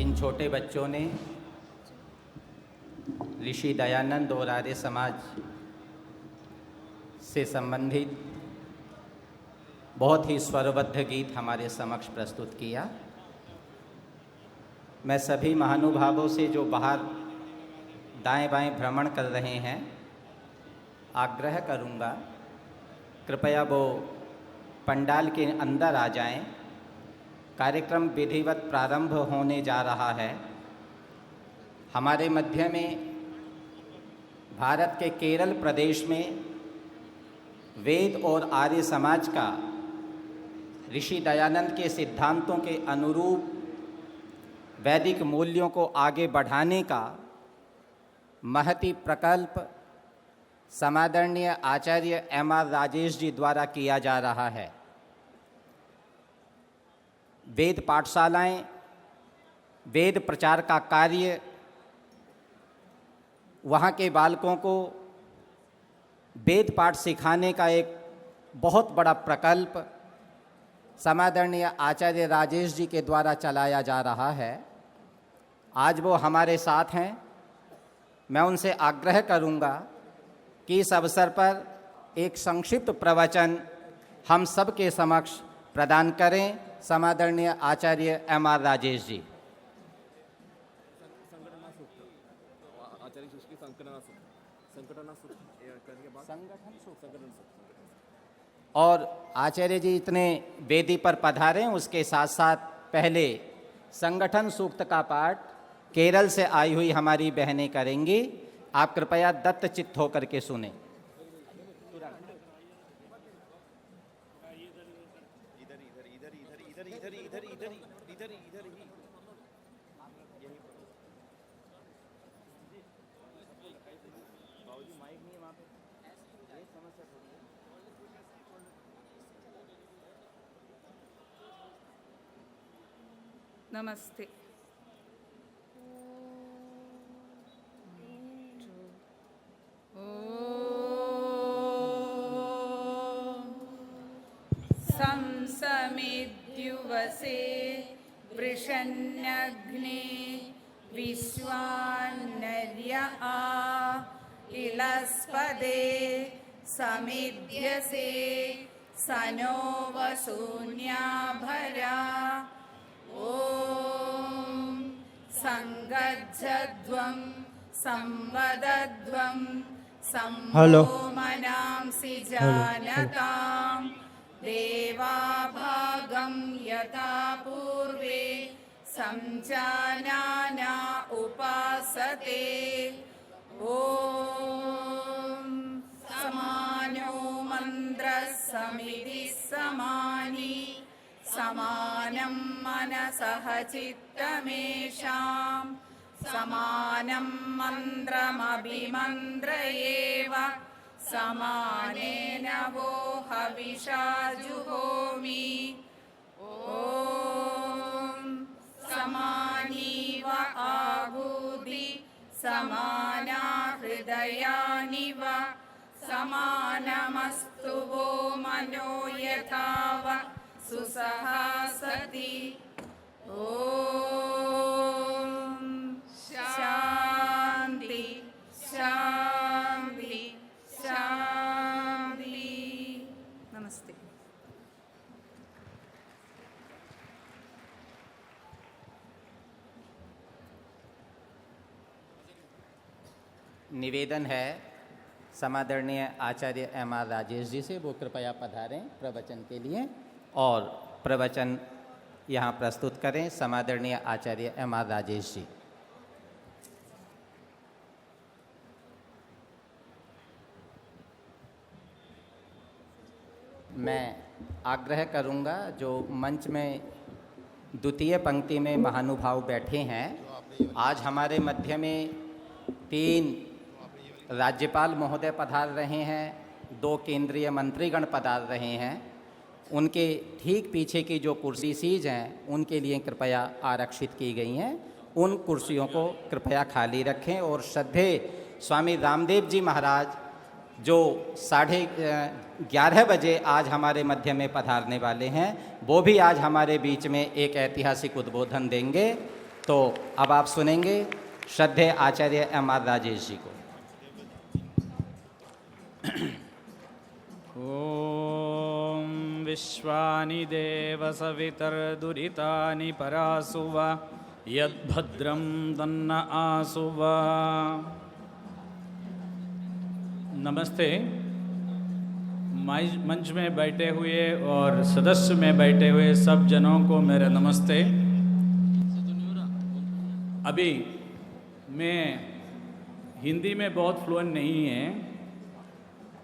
इन छोटे बच्चों ने ऋषि दयानंद और आर्य समाज से संबंधित बहुत ही स्वरबद्ध गीत हमारे समक्ष प्रस्तुत किया। मैं सभी महानुभावों से जो बाहर दाएं बाएं भ्रमण कर रहे हैं आग्रह करूंगा, कृपया वो पंडाल के अंदर आ जाएं। कार्यक्रम विधिवत प्रारंभ होने जा रहा है। हमारे मध्य में भारत के केरल प्रदेश में वेद और आर्य समाज का ऋषि दयानंद के सिद्धांतों के अनुरूप वैदिक मूल्यों को आगे बढ़ाने का महती प्रकल्प समादरणीय आचार्य M.R. राजेश जी द्वारा किया जा रहा है। वेद पाठशालाएं, वेद प्रचार का कार्य, वहाँ के बालकों को वेद पाठ सिखाने का एक बहुत बड़ा प्रकल्प समादरणीय आचार्य राजेश जी के द्वारा चलाया जा रहा है। आज वो हमारे साथ हैं। मैं उनसे आग्रह करूंगा कि इस अवसर पर एक संक्षिप्त प्रवचन हम सब के समक्ष प्रदान करें। समादरणीय आचार्य M.R. राजेश जी। और आचार्य जी इतने वेदी पर पधारें, उसके साथ साथ पहले संगठन सूक्त का पाठ केरल से आई हुई हमारी बहनें करेंगी। आप कृपया दत्त चित्त होकर के सुने। नमस्ते। संसमिद्युवसे वृषन्नग्ने विश्वान्नर्य आ इलस्पदे समिध्यसे सनो वसून्याभरा ॐ संगच्छध्वं संवदध्वं सम्भो मनांसि जानतां देवाभागं यथा पूर्वे संजानाना उपासते। ॐ समानो मन्द्रः समिधिः समानी समानं मनसः चित्तमेषां समानं मन्त्रमभिमन्त्रयेव समानेन वो हविषा जुहोमि। ॐ समानीव आहुति समाना हृदयानिव समानमस्तु वो मनो यथाव सुसहासति। ॐ शान्ति शान्ति शान्ति। नमस्ते। निवेदन है समादरणीय आचार्य M.R. राजेश जी से, वो कृपया पधारें प्रवचन के लिए और प्रवचन यहाँ प्रस्तुत करें। समादरणीय आचार्य M.R. राजेश जी। मैं आग्रह करूँगा जो मंच में द्वितीय पंक्ति में महानुभाव बैठे हैं, आज हमारे मध्य में 3 राज्यपाल महोदय पधार रहे हैं, 2 केंद्रीय मंत्रीगण पधार रहे हैं। उनके ठीक पीछे की जो कुर्सी सीज हैं उनके लिए कृपया आरक्षित की गई हैं। उन कुर्सियों को कृपया खाली रखें और श्रद्धेय स्वामी रामदेव जी महाराज जो 11:30 बजे आज हमारे मध्य में पधारने वाले हैं, वो भी आज हमारे बीच में एक ऐतिहासिक उद्बोधन देंगे। तो अब आप सुनेंगे श्रद्धेय आचार्य M.R. राजेश जी को। ॐ विश्वानि देव सवितर्दुरितानि परासु वा यद्भद्रं तन्न आसु वा। नमस्ते। मंच में बैठे हुए और सदस्य में बैठे हुए सब जनों को मेरा नमस्ते। अभी मैं हिंदी में बहुत फ्लुएंट नहीं है,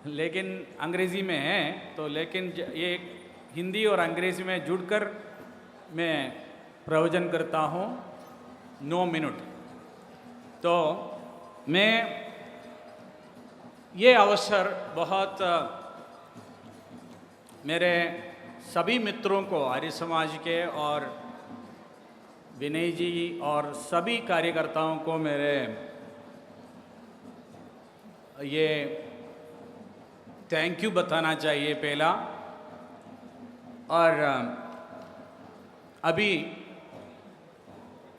लेकिन अंग्रेज़ी में है, तो लेकिन ये हिंदी और अंग्रेज़ी में जुड़कर मैं प्रवचन करता हूँ 9 मिनट। तो मैं ये अवसर बहुत मेरे सभी मित्रों को, आर्य समाज के और विनय जी और सभी कार्यकर्ताओं को मेरे ये थैंक यू बताना चाहिए पहला। और अभी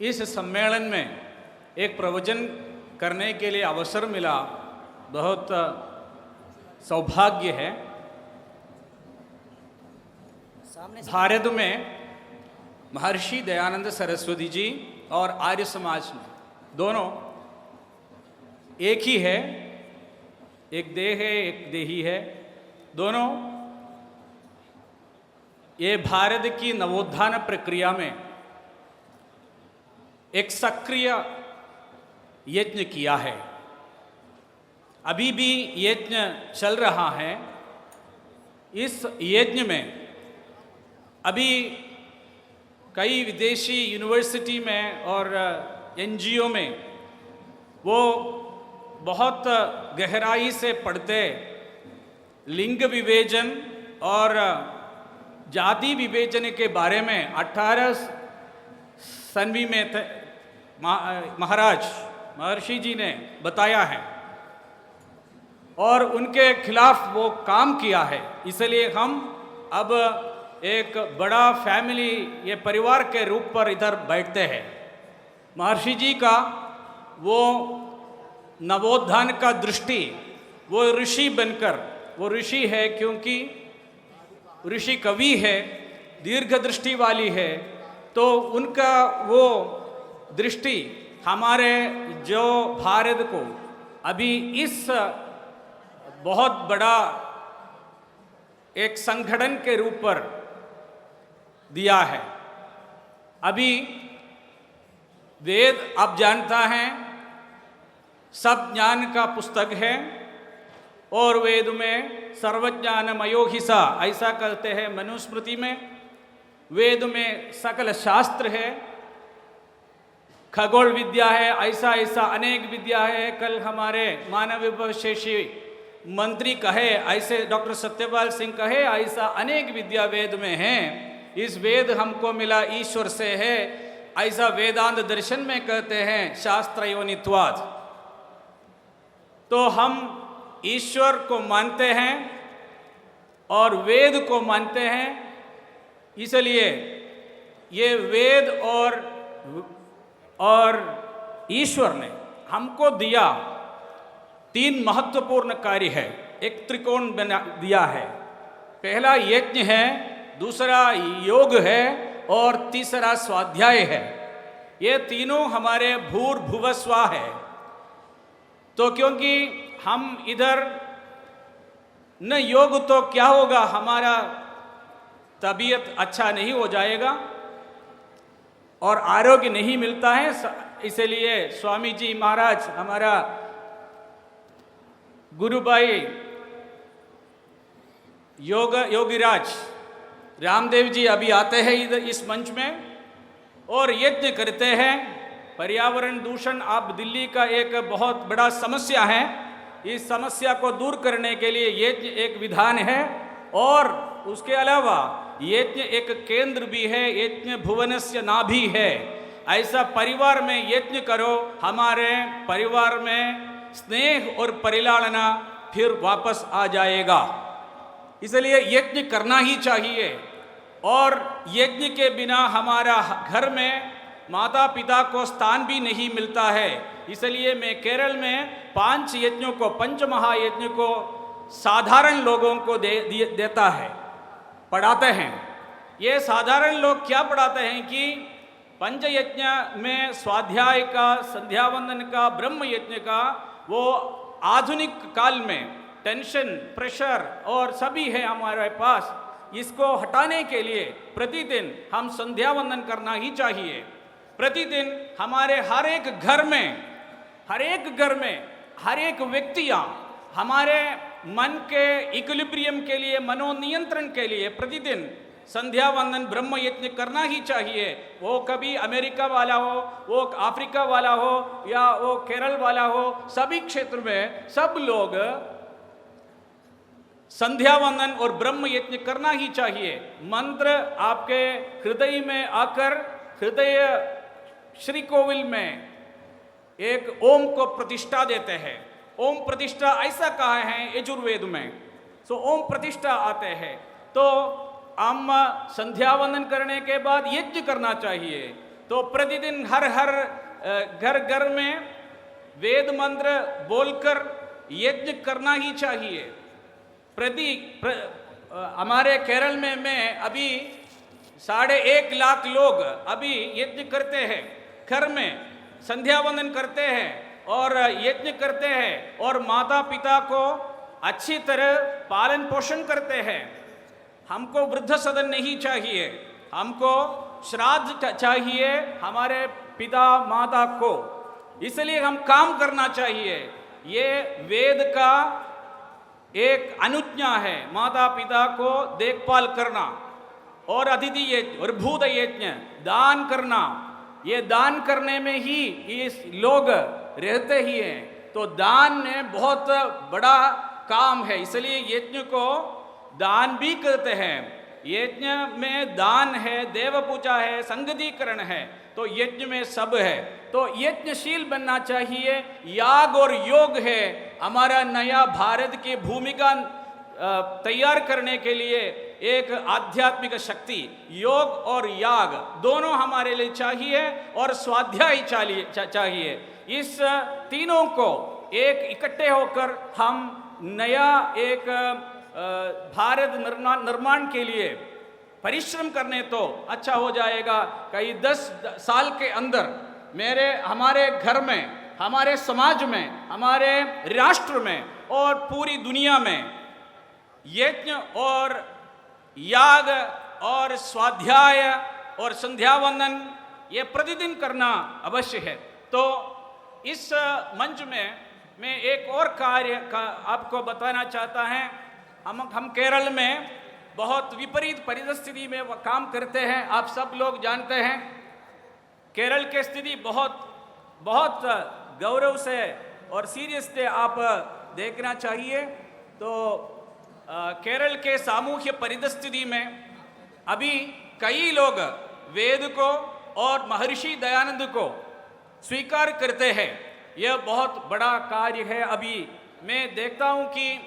इस सम्मेलन में एक प्रवचन करने के लिए अवसर मिला, बहुत सौभाग्य है। भारत में महर्षि दयानंद सरस्वती जी और आर्य समाज दोनों एक ही है, एक देह है एक देही है। दोनों ये भारत की नवोत्थान प्रक्रिया में एक सक्रिय यज्ञ किया है। अभी भी यज्ञ चल रहा है। इस यज्ञ में अभी कई विदेशी यूनिवर्सिटी में और एनजीओ में वो बहुत गहराई से पढ़ते लिंग विवेचन और जाति विवेचन के बारे में 18वीं में महाराज महर्षि जी ने बताया है और उनके खिलाफ वो काम किया है। इसलिए हम अब एक बड़ा फैमिली, ये परिवार के रूप पर इधर बैठते हैं। महर्षि जी का वो नवोत्थान का दृष्टि, वो ऋषि बनकर, वो ऋषि है क्योंकि ऋषि कवि है, दीर्घ दृष्टि वाली है, तो उनका वो दृष्टि हमारे जो भारत को अभी इस बहुत बड़ा एक संगठन के रूप पर दिया है। अभी वेद आप जानता हैं सब ज्ञान का पुस्तक है और वेद में सर्वज्ञानमयो हि सा, ऐसा कहते हैं मनुस्मृति में। वेद में सकल शास्त्र है, खगोल विद्या है, ऐसा ऐसा अनेक विद्या है। कल हमारे मानव विभवशेषी मंत्री कहे, ऐसे डॉक्टर सत्यपाल सिंह कहे, ऐसा अनेक विद्या वेद में है। इस वेद हमको मिला ईश्वर से है, ऐसा वेदांत दर्शन में कहते हैं शास्त्र योनित्वाद। तो हम ईश्वर को मानते हैं और वेद को मानते हैं। इसलिए ये वेद और ईश्वर ने हमको दिया 3 महत्वपूर्ण कार्य है। एक त्रिकोण बना दिया है। पहला यज्ञ है, दूसरा योग है और तीसरा स्वाध्याय है। ये तीनों हमारे भूर्भुवस्वा है। तो क्योंकि हम इधर न योग तो क्या होगा, हमारा तबीयत अच्छा नहीं हो जाएगा और आरोग्य नहीं मिलता है। इसलिए स्वामी जी महाराज, हमारा गुरुभाई योगीराज रामदेव जी अभी आते हैं इधर इस मंच में और यज्ञ करते हैं। पर्यावरण दूषण आप दिल्ली का एक बहुत बड़ा समस्या है। इस समस्या को दूर करने के लिए यज्ञ एक विधान है और उसके अलावा यज्ञ एक केंद्र भी है। यज्ञ भुवनस्य नाभि है। ऐसा परिवार में यज्ञ करो, हमारे परिवार में स्नेह और परिलालना फिर वापस आ जाएगा। इसलिए यज्ञ करना ही चाहिए और यज्ञ के बिना हमारा घर में माता पिता को स्थान भी नहीं मिलता है। इसलिए मैं केरल में 5 यज्ञों को, पंच महायज्ञ को साधारण लोगों को देता है, पढ़ाते हैं। ये साधारण लोग क्या पढ़ाते हैं कि पंच यज्ञ में स्वाध्याय का, संध्या वंदन का, ब्रह्म यज्ञ का, वो आधुनिक काल में टेंशन, प्रेशर और सभी है हमारे पास, इसको हटाने के लिए प्रतिदिन हम संध्या वंदन करना ही चाहिए। प्रतिदिन हमारे हर एक घर में हर एक व्यक्तियां हमारे मन के इक्विलिब्रियम के लिए, मनोनियंत्रण के लिए प्रतिदिन संध्या वंदन ब्रह्म यज्ञ करना ही चाहिए। वो कभी अमेरिका वाला हो, वो अफ्रीका वाला हो या वो केरल वाला हो, सभी क्षेत्र में सब लोग संध्या वंदन और ब्रह्म यज्ञ करना ही चाहिए। मंत्र आपके हृदय में आकर, हृदय श्री कोविल में एक ओम को प्रतिष्ठा देते हैं। ओम प्रतिष्ठा ऐसा कहा है यजुर्वेद में, सो ओम प्रतिष्ठा आते हैं। तो हम संध्या वंदन करने के बाद यज्ञ करना चाहिए। तो प्रतिदिन हर घर में वेद मंत्र बोलकर यज्ञ करना ही चाहिए। हमारे केरल में मैं अभी 1.5 लाख लोग अभी यज्ञ करते हैं, घर में संध्या वंदन करते हैं और यज्ञ करते हैं और माता पिता को अच्छी तरह पालन पोषण करते हैं। हमको वृद्ध सदन नहीं चाहिए, हमको श्राद्ध चाहिए हमारे पिता माता को, इसलिए हम काम करना चाहिए। ये वेद का एक अनुज्ञा है, माता पिता को देखभाल करना और अतिथि यज्ञ और भूत यज्ञ दान करना। ये दान करने में ही इस लोग रहते ही हैं। तो दान में बहुत बड़ा काम है, इसलिए यज्ञ को दान भी करते हैं। यज्ञ में दान है, देव पूजा है, संगतीकरण है, तो यज्ञ में सब है। तो यज्ञशील बनना चाहिए। याग और योग है हमारा नया भारत की भूमिका तैयार करने के लिए एक आध्यात्मिक शक्ति। योग और याग दोनों हमारे लिए चाहिए और स्वाध्याय चाहिए। इस तीनों को एक इकट्ठे होकर हम नया एक भारत निर्माण के लिए परिश्रम करने तो अच्छा हो जाएगा। कई 10 साल के अंदर हमारे घर में, हमारे समाज में, हमारे राष्ट्र में और पूरी दुनिया में यज्ञ और याग और स्वाध्याय और संध्या वंदन ये प्रतिदिन करना अवश्य है। तो इस मंच में मैं एक और कार्य का आपको बताना चाहता है। हम केरल में बहुत विपरीत परिस्थिति में वो काम करते हैं, आप सब लोग जानते हैं। केरल की स्थिति बहुत गौरव से और सीरियस से आप देखना चाहिए। तो केरल के सामूहिक परिस्थिति में अभी कई लोग वेद को और महर्षि दयानंद को स्वीकार करते हैं। यह बहुत बड़ा कार्य है। अभी मैं देखता हूं कि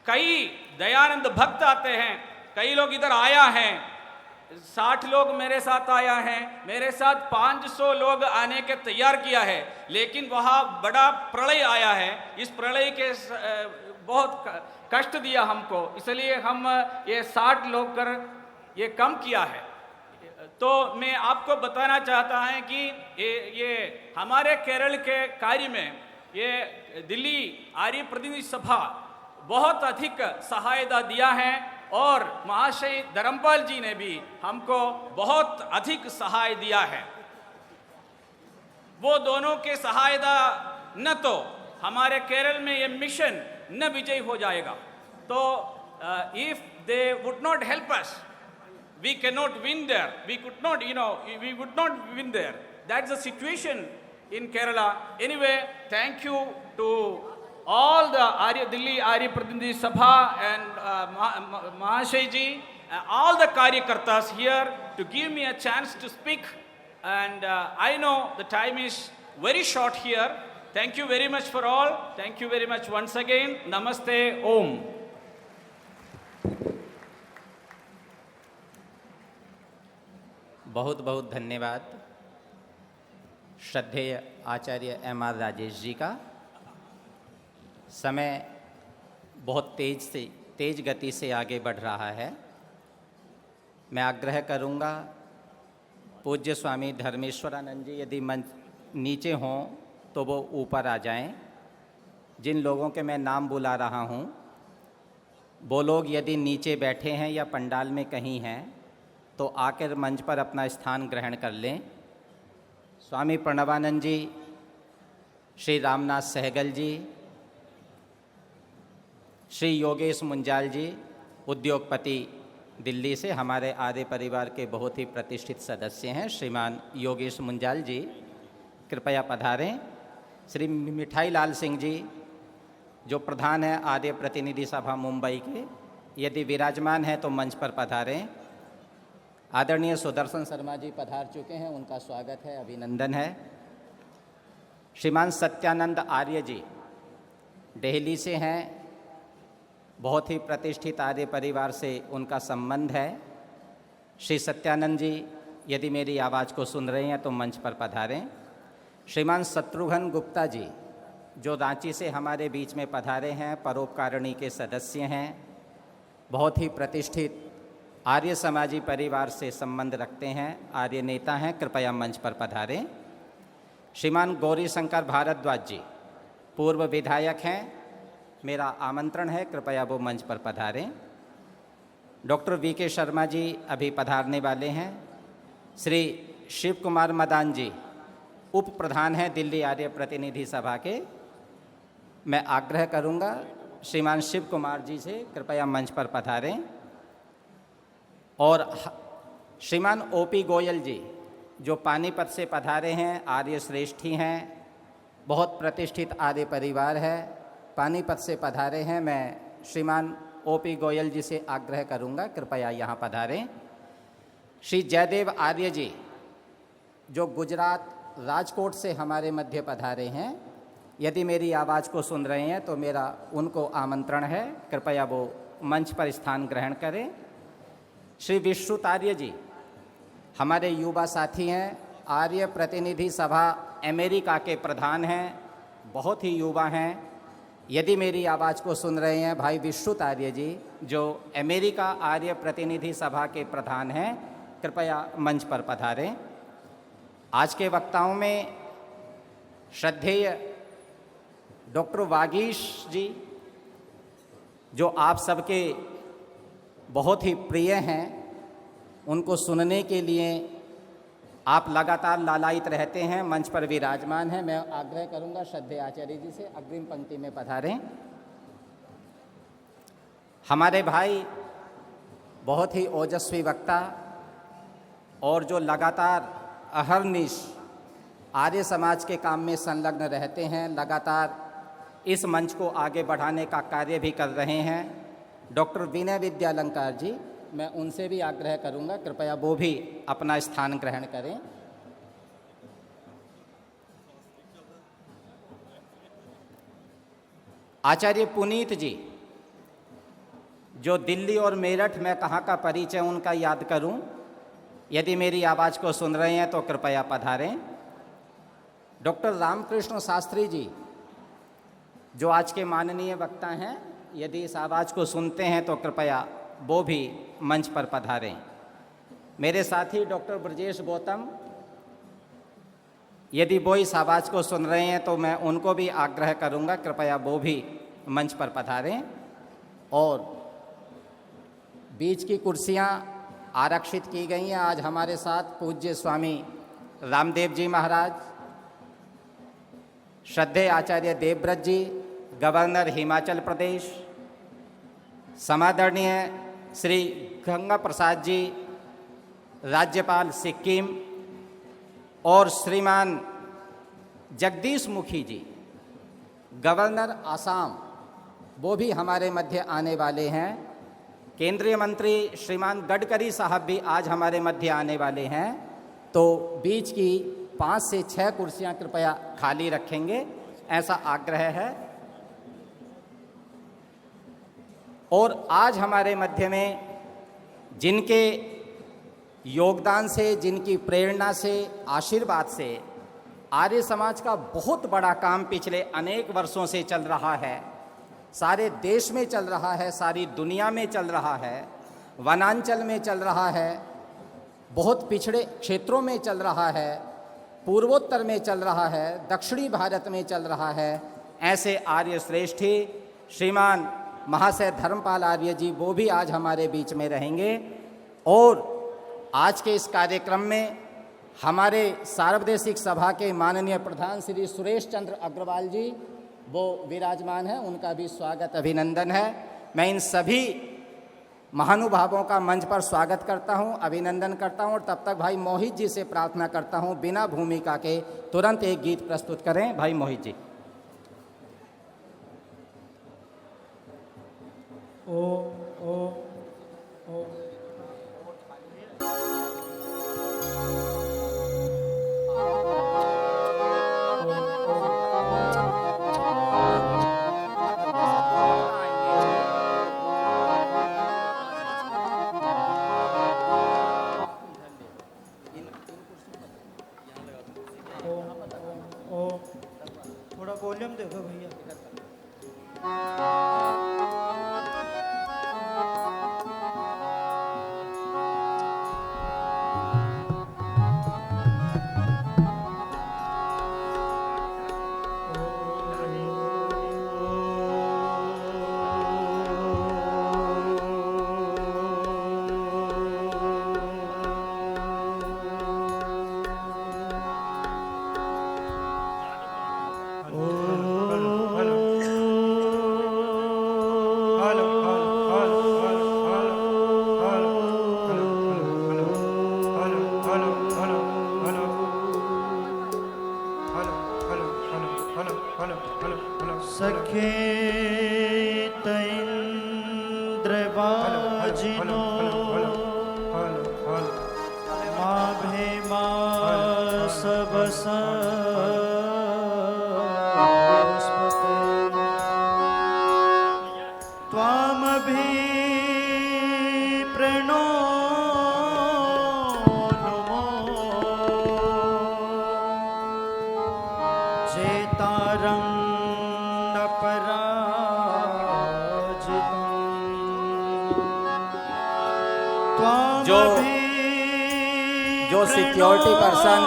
कई दयानंद भक्त आते हैं, कई लोग इधर आया हैं, 60 लोग मेरे साथ आया हैं, मेरे साथ 500 लोग आने के तैयार किया है, लेकिन वहाँ बड़ा प्रलय आया है। इस प्रलय के बहुत कष्ट दिया हमको, इसलिए हम ये 60 लोग कर ये कम किया है। तो मैं आपको बताना चाहता है कि ये हमारे केरल के कार्य में ये दिल्ली आर्य प्रतिनिधि सभा बहुत अधिक सहायता दिया है और महाशय धर्मपाल जी ने भी हमको बहुत अधिक सहाय दिया है। वो दोनों के सहायता न तो हमारे केरल में ये मिशन न विजय हो जाएगा। तो if they would not help us, we cannot win there, we could not, we would not win there. That's the situation in Kerala. Anyway, thank you to all the Delhi Arya Pratinidhi Sabha and Mahashay ji, all the Karyakartas here to give me a chance to speak. And I know the time is very short here. Thank you very much for all. Thank you very much once again. Namaste. Om. बहुत बहुत धन्यवाद। श्रद्धेय आचार्य M.R. Rajesh ji का। समय बहुत तेज गति से आगे बढ़ रहा है। मैं आग्रह करूंगा पूज्य स्वामी धर्मेश्वरानंद जी यदि मंच नीचे हों तो वो ऊपर आ जाएं। जिन लोगों के मैं नाम बुला रहा हूं वो लोग यदि नीचे बैठे हैं या पंडाल में कहीं हैं तो आकर मंच पर अपना स्थान ग्रहण कर लें। स्वामी प्रणवानंद जी, श्री रामनाथ सहगल जी, श्री योगेश मुंजाल जी, उद्योगपति दिल्ली से हमारे आर्य परिवार के बहुत ही प्रतिष्ठित सदस्य हैं। श्रीमान योगेश मुंजाल जी कृपया पधारें। श्री मिठाई लाल सिंह जी जो प्रधान है आर्य प्रतिनिधि सभा मुंबई के, यदि विराजमान हैं तो मंच पर पधारें। आदरणीय सुदर्शन शर्मा जी पधार चुके हैं, उनका स्वागत है, अभिनंदन है। श्रीमान सत्यानंद आर्य जी दिल्ली से हैं, बहुत ही प्रतिष्ठित आर्य परिवार से उनका संबंध है। श्री सत्यानंद जी यदि मेरी आवाज़ को सुन रहे हैं तो मंच पर पधारें। श्रीमान शत्रुघ्न गुप्ता जी जो रांची से हमारे बीच में पधारे हैं, परोपकारिणी के सदस्य हैं, बहुत ही प्रतिष्ठित आर्य समाजी परिवार से संबंध रखते हैं, आर्य नेता हैं, कृपया मंच पर पधारें। श्रीमान गौरी शंकर भारद्वाज जी पूर्व विधायक हैं, मेरा आमंत्रण है, कृपया वो मंच पर पधारें। Doctor V.K. शर्मा जी अभी पधारने वाले हैं। श्री शिव कुमार मदान जी उप प्रधान हैं दिल्ली आर्य प्रतिनिधि सभा के। मैं आग्रह करूंगा श्रीमान शिव कुमार जी से कृपया मंच पर पधारें। और श्रीमान O.P. गोयल जी जो पानीपत से पधारे हैं, आर्य श्रेष्ठी हैं, बहुत प्रतिष्ठित आर्य परिवार है, पानीपत से पधारे हैं। मैं श्रीमान O.P. गोयल जी से आग्रह करूंगा कृपया यहाँ पधारें। श्री जयदेव आर्य जी जो गुजरात राजकोट से हमारे मध्य पधारे हैं, यदि मेरी आवाज़ को सुन रहे हैं तो मेरा उनको आमंत्रण है, कृपया वो मंच पर स्थान ग्रहण करें। श्री विश्रुत आर्य जी हमारे युवा साथी हैं, आर्य प्रतिनिधि सभा अमेरिका के प्रधान हैं, बहुत ही युवा हैं। यदि मेरी आवाज़ को सुन रहे हैं भाई विश्रुत आर्य जी जो अमेरिका आर्य प्रतिनिधि सभा के प्रधान हैं, कृपया मंच पर पधारें। आज के वक्ताओं में श्रद्धेय डॉक्टर वागीश जी जो आप सबके बहुत ही प्रिय हैं, उनको सुनने के लिए आप लगातार लालायित रहते हैं, मंच पर विराजमान हैं। मैं आग्रह करूंगा श्रद्धेय आचार्य जी से अग्रिम पंक्ति में पधारें। हमारे भाई बहुत ही ओजस्वी वक्ता और जो लगातार अहर्निश आर्य समाज के काम में संलग्न रहते हैं, लगातार इस मंच को आगे बढ़ाने का कार्य भी कर रहे हैं, डॉक्टर विनय विद्यालंकार जी, मैं उनसे भी आग्रह करूंगा कृपया वो भी अपना स्थान ग्रहण करें। आचार्य पुनीत जी जो दिल्ली और मेरठ में कहाँ का परिचय उनका याद करूं, यदि मेरी आवाज़ को सुन रहे हैं तो कृपया पधारें। डॉक्टर रामकृष्ण शास्त्री जी जो आज के माननीय वक्ता हैं, यदि इस आवाज़ को सुनते हैं तो कृपया वो भी मंच पर पधारें। मेरे साथी डॉक्टर ब्रजेश गौतम, यदि वो इस आवाज़ को सुन रहे हैं तो मैं उनको भी आग्रह करूंगा कृपया वो भी मंच पर पधारें। और बीच की कुर्सियां आरक्षित की गई हैं। आज हमारे साथ पूज्य स्वामी रामदेव जी महाराज, श्रद्धेय आचार्य देवव्रत जी गवर्नर हिमाचल प्रदेश, समादरणीय श्री गंगा प्रसाद जी राज्यपाल सिक्किम और श्रीमान जगदीश मुखी जी गवर्नर आसाम, वो भी हमारे मध्य आने वाले हैं। केंद्रीय मंत्री श्रीमान गडकरी साहब भी आज हमारे मध्य आने वाले हैं। तो बीच की 5 से 6 कुर्सियां कृपया खाली रखेंगे, ऐसा आग्रह है। और आज हमारे मध्य में जिनके योगदान से, जिनकी प्रेरणा से, आशीर्वाद से आर्य समाज का बहुत बड़ा काम पिछले अनेक वर्षों से चल रहा है, सारे देश में चल रहा है, सारी दुनिया में चल रहा है, वनांचल में चल रहा है, बहुत पिछड़े क्षेत्रों में चल रहा है, पूर्वोत्तर में चल रहा है, दक्षिणी भारत में चल रहा है। ऐसे आर्य श्रेष्ठी श्रीमान महाशय धर्मपाल आर्य जी वो भी आज हमारे बीच में रहेंगे। और आज के इस कार्यक्रम में हमारे सार्वदेशिक सभा के माननीय प्रधान श्री सुरेश चंद्र अग्रवाल जी वो विराजमान हैं, उनका भी स्वागत अभिनंदन है। मैं इन सभी महानुभावों का मंच पर स्वागत करता हूं, अभिनंदन करता हूं और तब तक भाई मोहित जी से प्रार्थना करता हूं बिना भूमिका के तुरंत एक गीत प्रस्तुत करें। भाई मोहित जी। ओ ओ ओ थोड़ा वॉल्यूम देखो भैया। सखेत इंद्रवाजिनो माभे मा सबस त्वामभि प्रणो नुमो चेतारं जो सिक्योरिटी पर्सन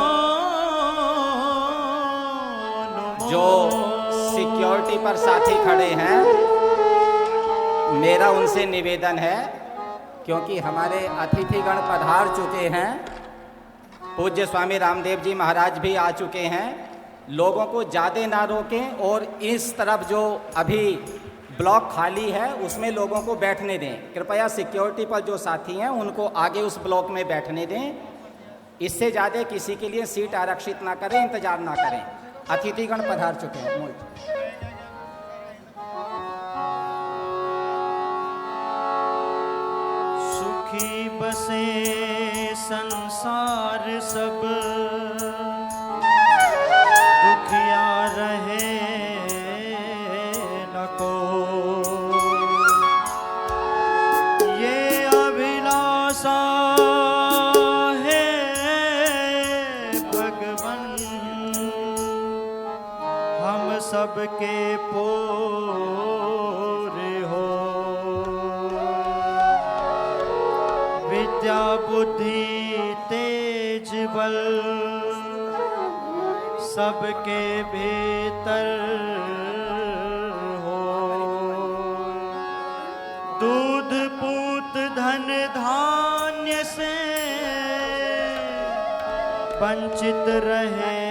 पर साथी खड़े हैं, मेरा उनसे निवेदन है क्योंकि हमारे अतिथिगण पधार चुके हैं, पूज्य स्वामी रामदेव जी महाराज भी आ चुके हैं, लोगों को ज़्यादा ना रोकें और इस तरफ जो अभी ब्लॉक खाली है उसमें लोगों को बैठने दें। कृपया सिक्योरिटी पर जो साथी हैं उनको आगे उस ब्लॉक में बैठने दें, इससे ज़्यादा किसी के लिए सीट आरक्षित ना करें, इंतजार ना करें। अतिथिगण पधार चुके हैं। सुखी बसे संसार सब दुखिया रहे न को, ये अभिलाषा है भगवन हम सबके पूरे हो। विद्या बुद्धि तेज बल सबके भीतर हो। दूध पूत धन धान्य से वंचित रहे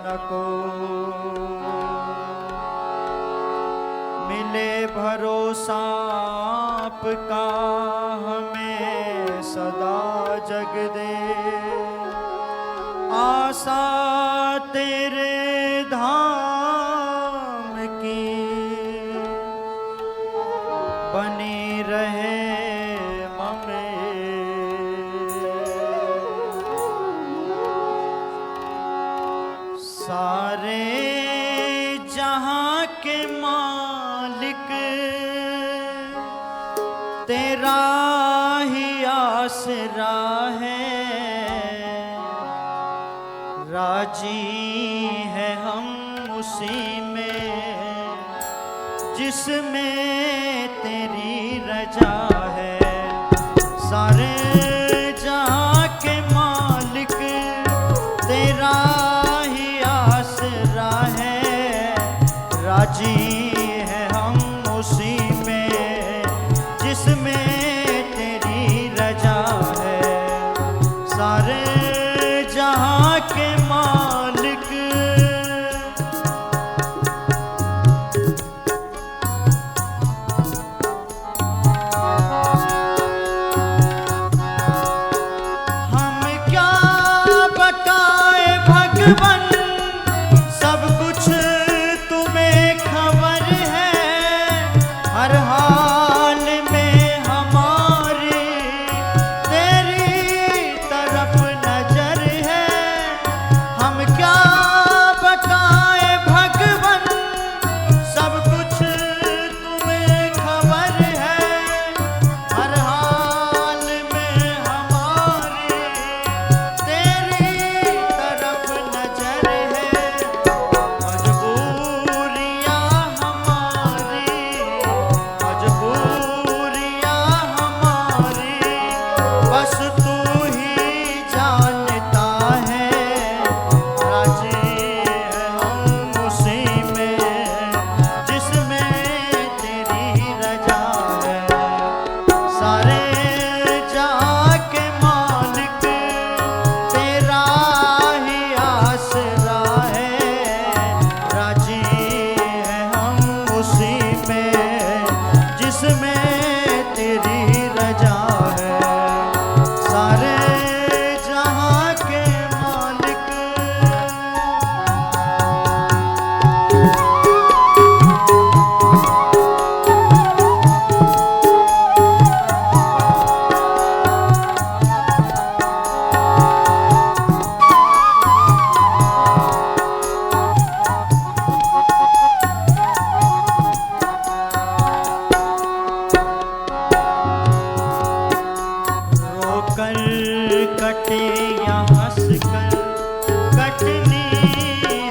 न को, मिले भरोसा आपका हमें सदा जग दे। आशा तेरे धाम की बनी रहे ममें। सारे जहां के मालिक तेरा ही आसरा है। राजी है हम उसी में जिसमें तेरी रजा है। सारे जहाँ के मालिक तेरा ही आसरा है। राजी है हम उसी में जिसमें तेरी रजा है। सारे जहाँ के मालिक हम क्या बताए भगवन, सब कुछ तुम्हें खबर है। हर हाल में हमारी तेरी तरफ नजर है। हम क्या बताए भगवन, सब कुछ तुम्हें खबर है। हर हाल में हमारी तेरी तरफ नजर है। मजबूरियाँ हमारी, मजबूरियाँ हमारी बस तू ही जानता है। राजी है हम उसी में जिसमें तेरी रजा है। सारे जहाँ के मालिक तेरा ही आसरा है। राजी है हम उसी में जिसमें तेरी रजा है। सारे जहाँ के मालिक रोकर कटे या हंस कर कटनी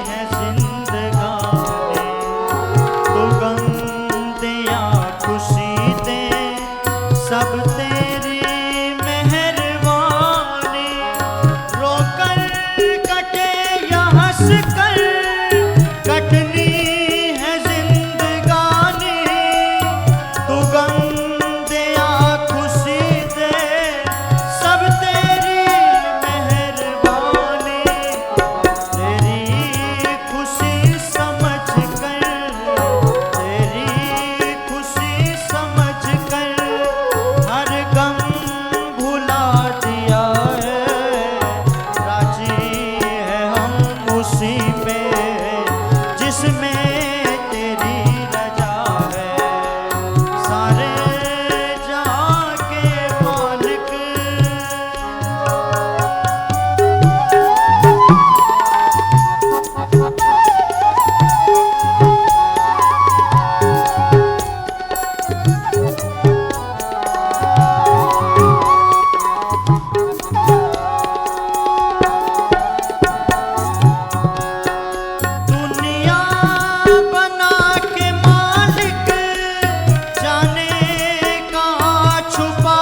है जिंदगानी। तो गम दे या खुशी दे सब तेरी मेहरबानी। रोकर कटे या हंस कर कटनी है जिंदगानी। तो गम दे या खुशी दे सब तेरी मेहरबानी। तेरी खुशी समझ कर, तेरी खुशी समझ कर हर गम भुला दिया है। राजी है हम उसी में जिसमें तेरी रजा है। सारे जहाँ के मालिक दुनिया बना के मालिक जाने कहाँ छुपा